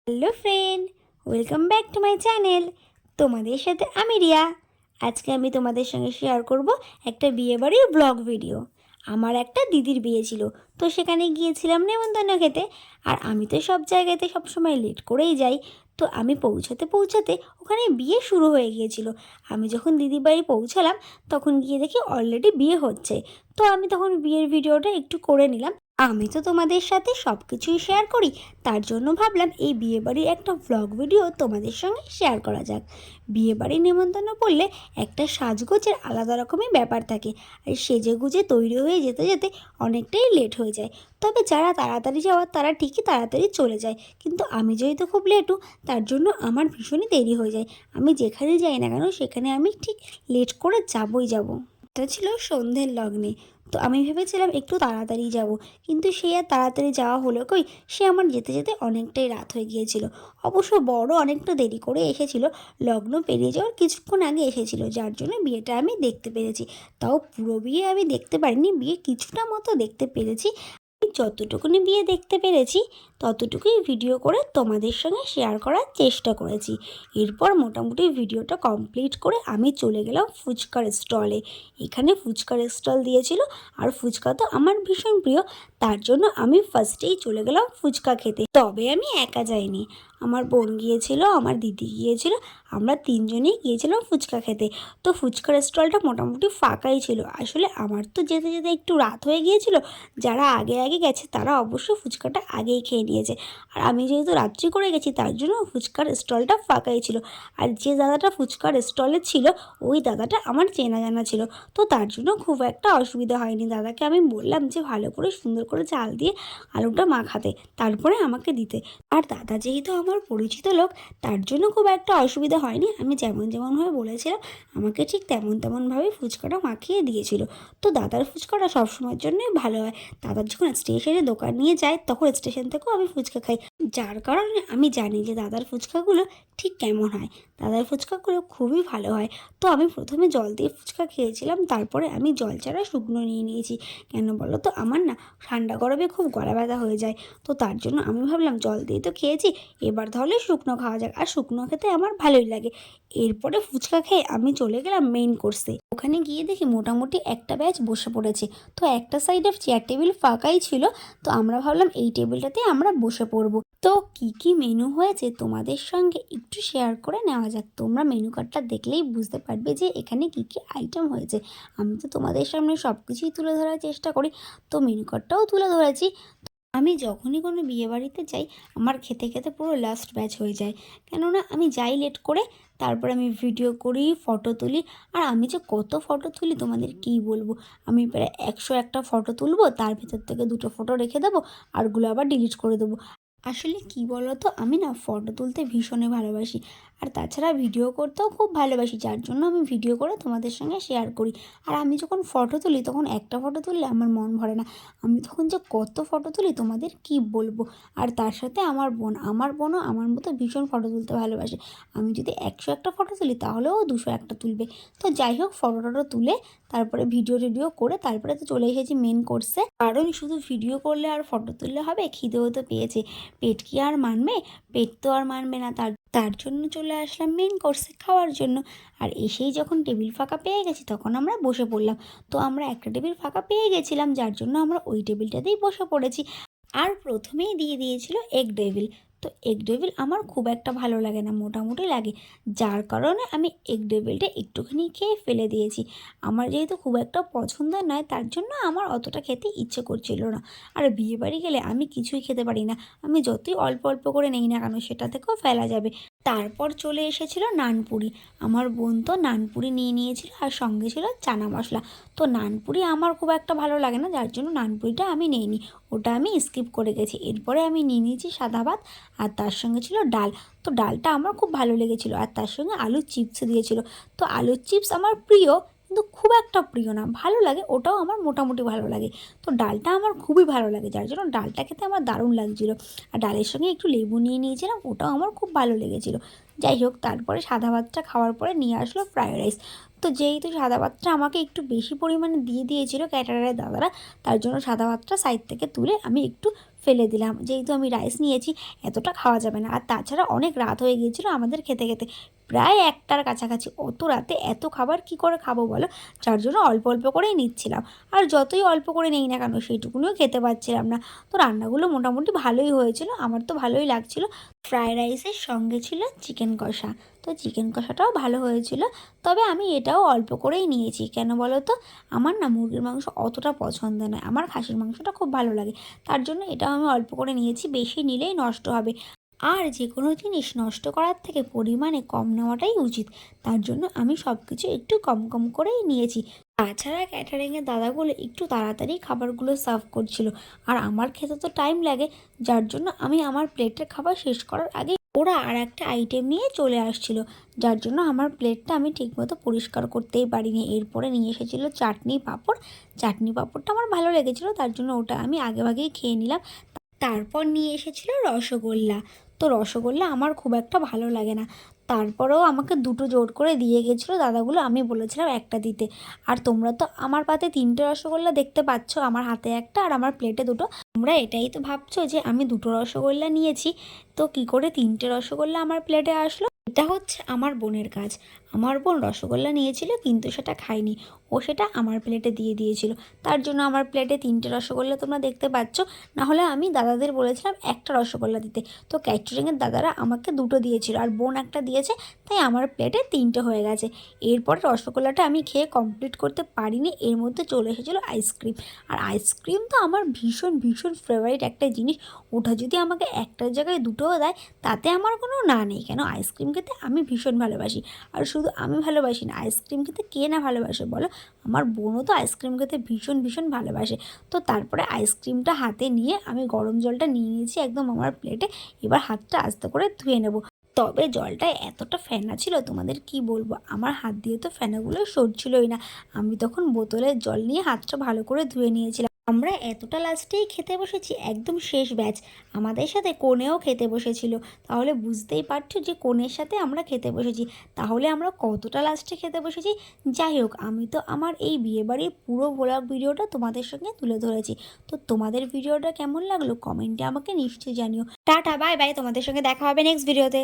Hello friend, welcome back to my channel. তোমাদের সাথে আমি রিয়া। আজকে আমি তোমাদের সঙ্গে শেয়ার করব একটা বিয়েবাড়ির ব্লগ ভিডিও। আমার একটা দিদির বিয়ে ছিল, তো সেখানে গিয়েছিলাম নেমন্তন্ন খেতে। আর আমি তো সব জায়গাতে সবসময় লেট করেই যাই। তো আমি পৌঁছাতে পৌঁছাতে ওখানে বিয়ে শুরু হয়ে গিয়েছিল। আমি যখন দিদির বাড়ি পৌঁছালাম তখন গিয়ে দেখি অলরেডি বিয়ে হচ্ছে। তো আমি তখন বিয়ের ভিডিওটা একটু করে নিলাম। আমি তো তোমাদের সাথে সব কিছুই শেয়ার করি, তার জন্য ভাবলাম এই বিয়েবাড়ির একটা ভ্লগ ভিডিও তোমাদের সঙ্গে শেয়ার করা যাক। বিয়েবাড়ির নেমন্তন্ন করলে একটা সাজগোজের আলাদা রকমের ব্যাপার থাকে, আর সেজে গুজে তৈরি হয়ে যেতে যেতে অনেকটাই লেট হয়ে যায়। তবে যারা তাড়াতাড়ি যাওয়ার তারা ঠিকই তাড়াতাড়ি চলে যায়, কিন্তু আমি যেহেতু খুব লেটু, তার জন্য আমার ভীষণই দেরি হয়ে যায়। আমি যেখানে যাই না কেন সেখানে আমি ঠিক লেট করে যাবই যাব। এটা ছিল সন্ধ্যের লগ্নে। তো আমি ভেবেছিলাম একটু তাড়াতাড়ি যাব, কিন্তু সে আর তাড়াতাড়ি যাওয়া হলো কই। সে আমার যেতে যেতে অনেকটাই রাত হয়ে গিয়েছিল। অবশ্য বড় অনেকটা দেরি করে এসেছিল, লগ্ন পেরিয়ে যাওয়ার কিছুক্ষণ আগে এসেছিল, যার জন্য বিয়েটা আমি দেখতে পেরেছি। তাও পুরো বিয়ে আমি দেখতে পারিনি, বিয়ে কিছুটা মতো দেখতে পেরেছি। যতটুকুনি বিয়ে দেখতে পেরেছি ততটুকুই ভিডিও করে তোমাদের সঙ্গে শেয়ার করার চেষ্টা করেছি। এরপর মোটামুটি ভিডিওটা কমপ্লিট করে আমি চলে গেলাম ফুচকার স্টলে। এখানে ফুচকার স্টল দিয়েছিল, আর ফুচকা তো আমার ভীষণ প্রিয়, তার জন্য আমি ফার্স্টেই চলে গেলাম ফুচকা খেতে। তবে আমি একা যাইনি, আমার বোন গিয়েছিল, আমার দিদি গিয়েছিল, আমরা তিনজনেই গিয়েছিলাম ফুচকা খেতে। তো ফুচকার স্টলটা মোটামুটি ফাঁকাই ছিল। আসলে আমার তো যেতে যেতে একটু রাত হয়ে গিয়েছিল, যারা আগে আগে গেছে তারা অবশ্য ফুচকাটা আগেই খেয়ে নিয়েছে। আর আমি যেহেতু রাত্রি করে গেছি তার জন্য ফুচকার স্টলটা ফাঁকাই ছিল। আর যে দাদাটা ফুচকার স্টলে ছিল ওই দাদাটা আমার চেনা জানা ছিল, তো তার জন্য খুব একটা অসুবিধা হয়নি। দাদাকে আমি বললাম যে ভালো করে সুন্দর করে চাল দিয়ে আলুটা মাখাতে, তারপরে আমাকে দিতে। আর দাদা যেহেতু আমার পরিচিত লোক, তার জন্য খুব একটা অসুবিধা হয়নি। আমি যেমন যেমনভাবে বলেছিলাম আমাকে ঠিক তেমন তেমনভাবেই ফুচকাটা মাখিয়ে দিয়েছিল। তো দাদার ফুচকাটা সবসময়ের জন্যই ভালো হয়। দাদার যখন স্টেশনে দোকান নিয়ে যায় তখন স্টেশন থেকেও আমি ফুচকা খাই, যার কারণে আমি জানি যে দাদার ফুচকাগুলো ঠিক কেমন হয়। দাদার ফুচকাগুলো খুবই ভালো হয়। তো আমি প্রথমে জল দিয়ে ফুচকা খেয়েছিলাম, তারপরে আমি জল ছাড়া শুকনো নিয়ে নিয়েছি। কেন বলো তো, আমার না ঠান্ডা গরমে খুব গলা ব্যথা হয়ে যায়। তো তার জন্য আমি ভাবলাম জল দিয়ে তো খেয়েছি, এবার তাহলে শুকনো খাওয়া যাক। আর শুকনো খেতে আমার ভালোই লাগে। এরপরে ফুচকা খেয়ে আমি চলে গেলাম মেইন কোর্সে। ওখানে গিয়ে দেখি মোটামুটি একটা ব্যাচ বসে পড়েছে। তো একটা সাইডের চেয়ার টেবিল ফাঁকাই ছিল, তো আমরা ভাবলাম এই টেবিলটাতে আমরা বসে পড়বো। তো কি কি মেনু হয়েছে তোমাদের সঙ্গে একটু শেয়ার করে নেওয়া যাক। তোমরা মেনু কার্ডটা দেখলেই বুঝতে পারবে যে এখানে কি কি আইটেম হয়েছে। আমি তো তোমাদের সামনে সব কিছুই তুলে ধরার চেষ্টা করি, তো মেনু কার্ডটাও তুলে ধরেছি। আমি যখনই কোনো বিয়েবাড়িতে যাই আমার খেতে খেতে পুরো লাস্ট ব্যাচ হয়ে যায়, কেননা আমি যাই লেট করে, তারপর আমি ভিডিও করি, ফটো তুলি। আর আমি যে কত ফটো তুলি তোমাদের কী বলবো। আমি প্রায় 101টা ফটো তুলবো, তার ভেতর থেকে দুটো ফটো রেখে দেবো, আরগুলো আবার ডিলিট করে দেবো। আসলে কি বলো তো, আমি না ফটো তুলতে ভীষণই ভালোবাসি, আর তাছাড়া ভিডিও করতেও খুব ভালোবাসি, যার জন্য আমি ভিডিও করে তোমাদের সঙ্গে শেয়ার করি। আর আমি যখন ফটো তুলি তখন একটা ফটো তুললে আমার মন ভরে না, আমি তখন যে কত ফটো তুলি তোমাদের কি বলবো। আর তার সাথে আমার বোনও আমার মতো ভীষণ ফটো তুলতে ভালোবাসে। আমি যদি 101টা ফটো তুলি তাহলেও 201টা তুলবে। তো যাই হোক, ফটো টটো তুলে তারপরে ভিডিও টিডিও করে তারপরে তো চলে এসেছি মেন কোর্সে। কারণ শুধু ভিডিও করলে আর ফটো তুললে হবে, খিদেও তো পেয়েছে। পেট কি আর মানবে? পেট তো আর মানবে না, তার তার জন্য চলে আসলাম মেন কোর্সে খাওয়ার জন্য। আর এসেই যখন টেবিল ফাঁকা পেয়ে গেছি তখন আমরা বসে পড়লাম। তো আমরা একটা টেবিল ফাঁকা পেয়ে গেছিলাম, যার জন্য আমরা ওই টেবিলটাতেই বসে পড়েছি। আর প্রথমেই দিয়ে দিয়েছিল এগ ডেভিল। তো এগ ডেভিল আমার খুব একটা ভালো লাগে না, মোটামুটি লাগে, যার কারণে আমি এগ ডেভিলটা একটুখানি খেয়ে ফেলে দিয়েছি। আমার যেহেতু খুব একটা পছন্দ নয়, তার জন্য আমার অতটা খেতে ইচ্ছে করছিল না। আর বিয়েবাড়ি গেলে আমি কিছুই খেতে পারি না, আমি যতই অল্প অল্প করে নেই না কেন সেটা থেকেও ফেলা যাবে। তারপর চলে এসেছিল নানপুরি। আমার বোন তো নানপুরি নিয়ে নিয়েছিল, আর সঙ্গে ছিল চানা মশলা। তো নানপুরি আমার খুব একটা ভালো লাগে না, যার জন্য নানপুরিটা আমি নিইনি, ওটা আমি স্কিপ করে গেছি। এরপরে আমি নিয়ে নিয়েছি সাদা ভাত, আর তার সঙ্গে ছিল ডাল। তো ডালটা আমার খুব ভালো লেগেছিলো, আর তার সঙ্গে আলুর চিপস দিয়েছিল। তো আলুর চিপস আমার প্রিয়, কিন্তু খুব একটা প্রিয় না, ভালো লাগে, ওটাও আমার মোটামুটি ভালো লাগে। তো ডালটা আমার খুবই ভালো লাগে, যার জন্য ডালটা খেতে আমার দারুণ লাগছিলো। আর ডালের সঙ্গে একটু লেবু নিয়ে নিয়েছিলাম, ওটাও আমার খুব ভালো লেগেছিলো। যাই হোক, তারপরে সাদা ভাতটা খাওয়ার পরে নিয়ে আসলো ফ্রায়েড রাইস। তো যেহেতু সাদা ভাতটা আমাকে একটু বেশি পরিমাণে দিয়ে দিয়েছিল ক্যাটারারের দাদারা, তার জন্য সাদা ভাতটা সাইড থেকে তুলে আমি একটু ফেলে দিলাম। যেহেতু আমি রাইস নিয়েছি, এতটা খাওয়া যাবে না। আর তাছাড়া অনেক রাত হয়ে গিয়েছিলো আমাদের খেতে খেতে, প্রায় 1টার কাছাকাছি। অত রাতে এত খাবার কি করে খাবো বলো, যার জন্য অল্প অল্প করেই নিচ্ছিলাম। আর যতই অল্প করে নেই না কেন, সেইটুকুনিও খেতে পারছিলাম না। তো রান্নাগুলো মোটামুটি ভালোই হয়েছিল, আমার তো ভালোই লাগছিল। ফ্রায়েড রাইসের সঙ্গে ছিল চিকেন কষা, তো চিকেন কষাটাও ভালো হয়েছিল। তবে আমি এটাও অল্প করেই নিয়েছি, কেন বলো তো, আমার না মুরগির মাংস অতটা পছন্দ নয়, আমার খাসির মাংসটা খুব ভালো লাগে। তার জন্য এটাও আমি অল্প করে নিয়েছি, বেশি নিলেই নষ্ট হবে। আর যে কোনো জিনিস নষ্ট করার থেকে পরিমাণে কম নেওয়াটাই উচিত। তার জন্য আমি সব কিছু একটু কম কম করেই নিয়েছি। তাছাড়া ক্যাটারিংয়ের দাদাগুলো একটু তাড়াতাড়ি খাবারগুলো সার্ভ করছিল, আর আমার খেতে তো টাইম লাগে, যার জন্য আমি আমার প্লেটের খাবার শেষ করার আগে ওরা আর একটা আইটেম নিয়ে চলে আসছিল, যার জন্য আমার প্লেটটা আমি ঠিকমতো পরিষ্কার করতেই পারিনি। এরপরে নিয়ে এসেছিলো চাটনি পাঁপড়। চাটনি পাঁপড়টা আমার ভালো লেগেছিলো, তার জন্য ওটা আমি আগেভাগেই খেয়ে নিলাম। তারপর নিয়ে এসেছিলো রসগোল্লা। তো রসগোল্লা আমার খুব একটা ভালো লাগে না, তারপরেও আমাকে দুটো জোর করে দিয়ে গেছিলো দাদাগুলো, আমি বলেছিলাম একটা দিতে। আর তোমরা তো আমার পাতে 3টে রসগোল্লা দেখতে পাচ্ছ, আমার হাতে একটা আর আমার প্লেটে দুটো। তোমরা এটাই তো ভাবছো যে আমি দুটো রসগোল্লা নিয়েছি, তো কি করে 3টে রসগোল্লা আমার প্লেটে আসলো। এটা হচ্ছে আমার বোনের কাজ। আমার বোন রসগোল্লা নিয়েছিল, কিন্তু সেটা খায়নি, ও সেটা আমার প্লেটে দিয়ে দিয়েছিল। তার জন্য আমার প্লেটে 3টে রসগোল্লা তোমরা দেখতে পাচ্ছ। নাহলে আমি দাদাদের বলেছিলাম একটা রসগোল্লা দিতে, তো ক্যাটারিংয়ের দাদারা আমাকে দুটো দিয়েছিল, আর বোন একটা দিয়েছে, তাই আমার প্লেটে 3টে হয়ে গেছে। এরপরে রসগোল্লাটা আমি খেয়ে কমপ্লিট করতে পারিনি, এর মধ্যে চলে এসেছিলো আইসক্রিম। আর আইসক্রিম তো আমার ভীষণ ভীষণ ফেভারিট একটা জিনিস। ওটা যদি আমাকে একটার জায়গায় দুটোও দেয়, তাতে আমার কোনো না নেই, কেন আইসক্রিম খেতে আমি ভীষণ ভালোবাসি। আর শুধু আমি ভালোবাসি না, আইসক্রিম খেতে কে না ভালোবাসে বলো, আমার বোনও তো আইসক্রিম খেতে ভীষণ ভীষণ ভালোবাসে। তো তারপরে আইসক্রিমটা হাতে নিয়ে আমি গরম জলটা নিয়ে নিয়েছি একদম আমার প্লেটে। এবার হাতটা আস্তে করে ধুয়ে নেব। তবে জলটা এতটা ফেনা ছিল, তোমাদের কি বলবো, আমার হাত দিয়ে তো ফেনাগুলো সরছিলই না। আমি তখন বোতলের জল নিয়ে হাতটা ভালো করে ধুয়ে নিয়েছিলাম। আমরা এতটা লাস্টেই খেতে বসেছি, একদম শেষ ব্যাচ। আমাদের সাথে কনেও খেতে বসেছিল, তাহলে বুঝতেই পারছো যে কনের সাথে আমরা খেতে বসেছি, তাহলে আমরা কতটা লাস্টে খেতে বসেছি। যাই হোক, আমি তো আমার এই বিয়েবাড়ির পুরো ব্লগ ভিডিওটা তোমাদের সঙ্গে তুলে ধরেছি। তো তোমাদের ভিডিওটা কেমন লাগলো কমেন্টে আমাকে নিশ্চয়ই জানিও। টাটা, বাই বাই, তোমাদের সঙ্গে দেখা হবে নেক্সট ভিডিওতে।